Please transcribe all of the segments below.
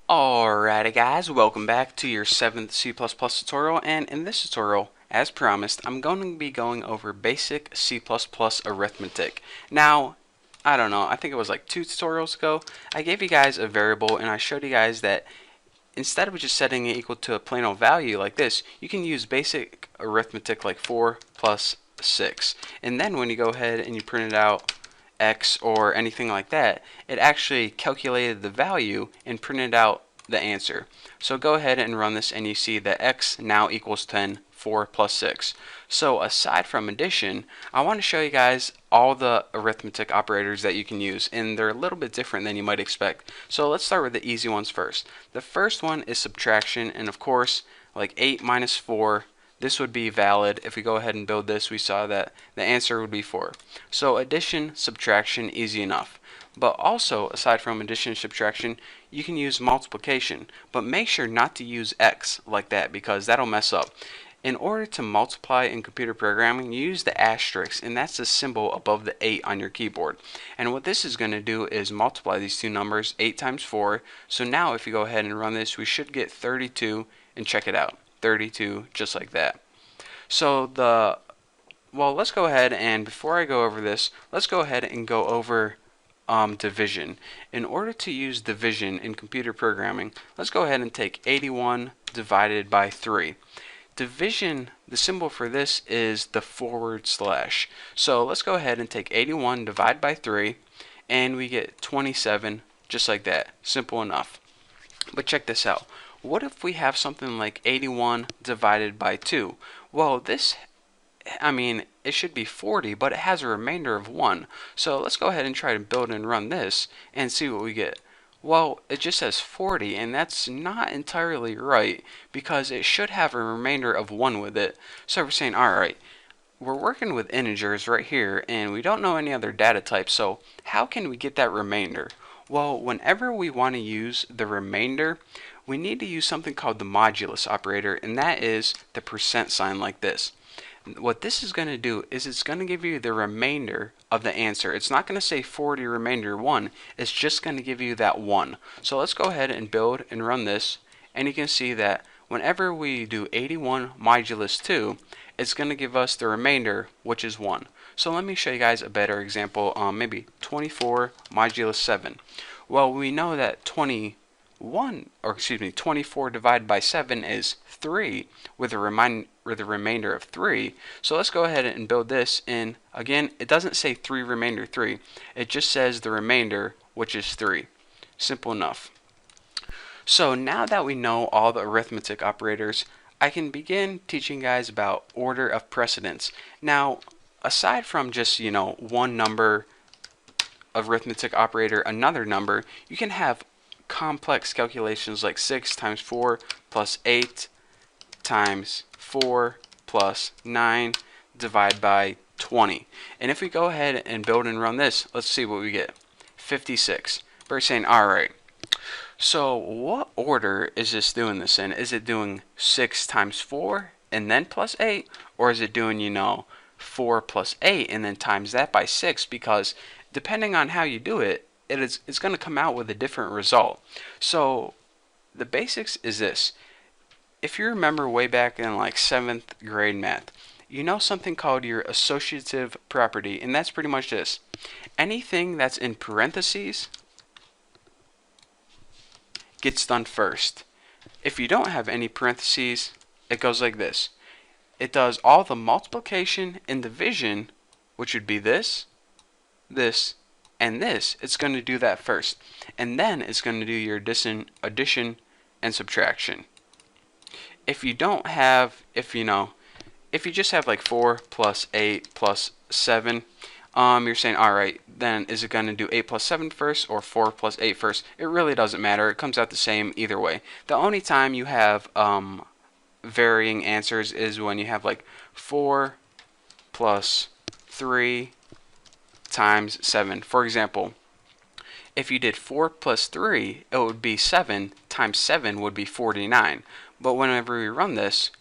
Alrighty guys, welcome back to your 7th C++ tutorial, and in this tutorial, as promised, I'm going to be going over basic C++ arithmetic. Now, I don't know, I think it was like 2 tutorials ago, I gave you guys a variable and I showed you guys that instead of just setting it equal to a plain old value like this, you can use basic arithmetic like 4 plus 6. And then when you go ahead and you print it out, X or anything like that, it actually calculated the value and printed out the answer. So go ahead and run this and you see that X now equals 10, 4 plus 6. So aside from addition, I want to show you guys all the arithmetic operators that you can use, and they're a little bit different than you might expect. So let's start with the easy ones first. The first one is subtraction, and of course, like 8 minus 4, this would be valid. If we go ahead and build this, we saw that the answer would be 4. So addition, subtraction, easy enough. But also, aside from addition and subtraction, you can use multiplication. But make sure not to use X like that, because that'll mess up. In order to multiply in computer programming, you use the asterisk, and that's the symbol above the 8 on your keyboard. And what this is going to do is multiply these two numbers, 8 times 4. So now if you go ahead and run this, we should get 32, and check it out. 32, just like that. So let's go ahead and before I go over this, let's go ahead and go over division. In order to use division in computer programming, let's go ahead and take 81 divided by 3. Division, the symbol for this is the /. So let's go ahead and take 81 divided by 3, and we get 27, just like that. Simple enough. But check this out. What if we have something like 81 divided by 2? Well, it should be 40, but it has a remainder of 1. So let's go ahead and try to build and run this and see what we get. Well, it just says 40, and that's not entirely right, because it should have a remainder of 1 with it. So we're saying, alright, we're working with integers right here, and we don't know any other data types, so how can we get that remainder? Well, whenever we want to use the remainder, we need to use something called the modulus operator, and that is the percent sign like this. What this is going to do is it's going to give you the remainder of the answer. It's not going to say 40 remainder 1, it's just going to give you that 1. So let's go ahead and build and run this, and you can see that whenever we do 81 modulus 2, it's going to give us the remainder, which is 1. So let me show you guys a better example, maybe 24 modulus 7. Well, we know that 24 divided by 7 is 3 with a remainder of 3. So let's go ahead and build this, and again, it doesn't say 3 remainder 3. It just says the remainder, which is 3. Simple enough. So now that we know all the arithmetic operators, I can begin teaching guys about order of precedence. Now, aside from just, one number arithmetic operator, another number, you can have complex calculations like 6 times 4 plus 8 times 4 plus 9 divided by 20. And if we go ahead and build and run this, let's see what we get. 56. We're saying, alright, so what order is this doing this in? Is it doing 6 times 4 and then plus 8? Or is it doing, 4 plus 8 and then times that by 6? Because depending on how you do it, it's going to come out with a different result. So the basics is this. If you remember way back in like 7th grade math, you know something called your associative property, and that's pretty much this. Anything that's in parentheses gets done first. If you don't have any parentheses, it goes like this. It does all the multiplication and division, which would be this, this, and this. It's going to do that first, and then it's going to do your addition and subtraction. If you don't have, if you just have like 4 plus 8 plus 7, you're saying, alright, then is it going to do 8 plus 7 first or 4 plus 8 first? It really doesn't matter. It comes out the same either way. The only time you have varying answers is when you have like 4 plus 3 times 7. For example, if you did 4 plus 3, it would be 7 times 7 would be 49. But whenever we run this,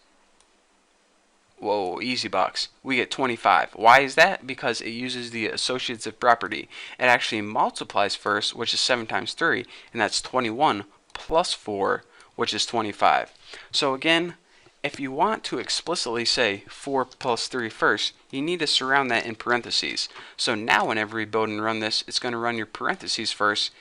whoa, easy box, we get 25. Why is that? Because it uses the associative property. It actually multiplies first, which is 7 times 3, and that's 21, plus 4, which is 25. So again, if you want to explicitly say 4 plus 3 first, you need to surround that in parentheses. So now whenever we build and run this, it's going to run your parentheses first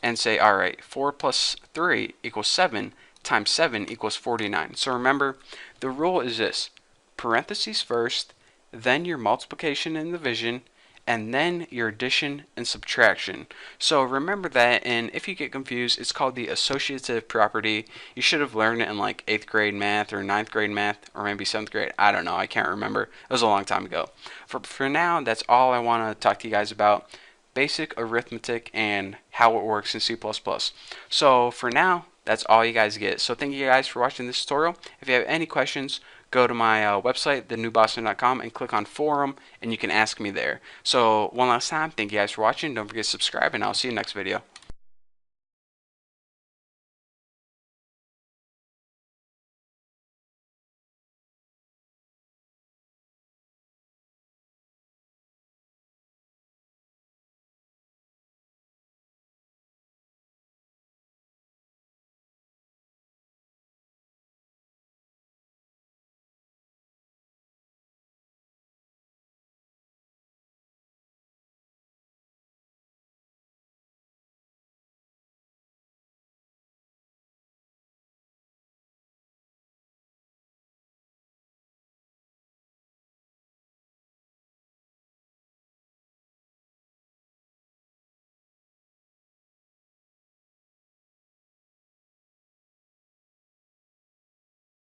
and say, alright, 4 plus 3 equals 7 times 7 equals 49. So remember, the rule is this: parentheses first, then your multiplication and division, and then your addition and subtraction. So remember that, and if you get confused, it's called the associative property. You should have learned it in like 8th grade math or 9th grade math, or maybe 7th grade. I don't know, I can't remember. It was a long time ago. For now, that's all I want to talk to you guys about: basic arithmetic and how it works in C++. So for now, that's all you guys get. So thank you guys for watching this tutorial. If you have any questions, go to my website, thenewboston.com, and click on forum, and you can ask me there. So one last time, thank you guys for watching. Don't forget to subscribe, and I'll see you next video.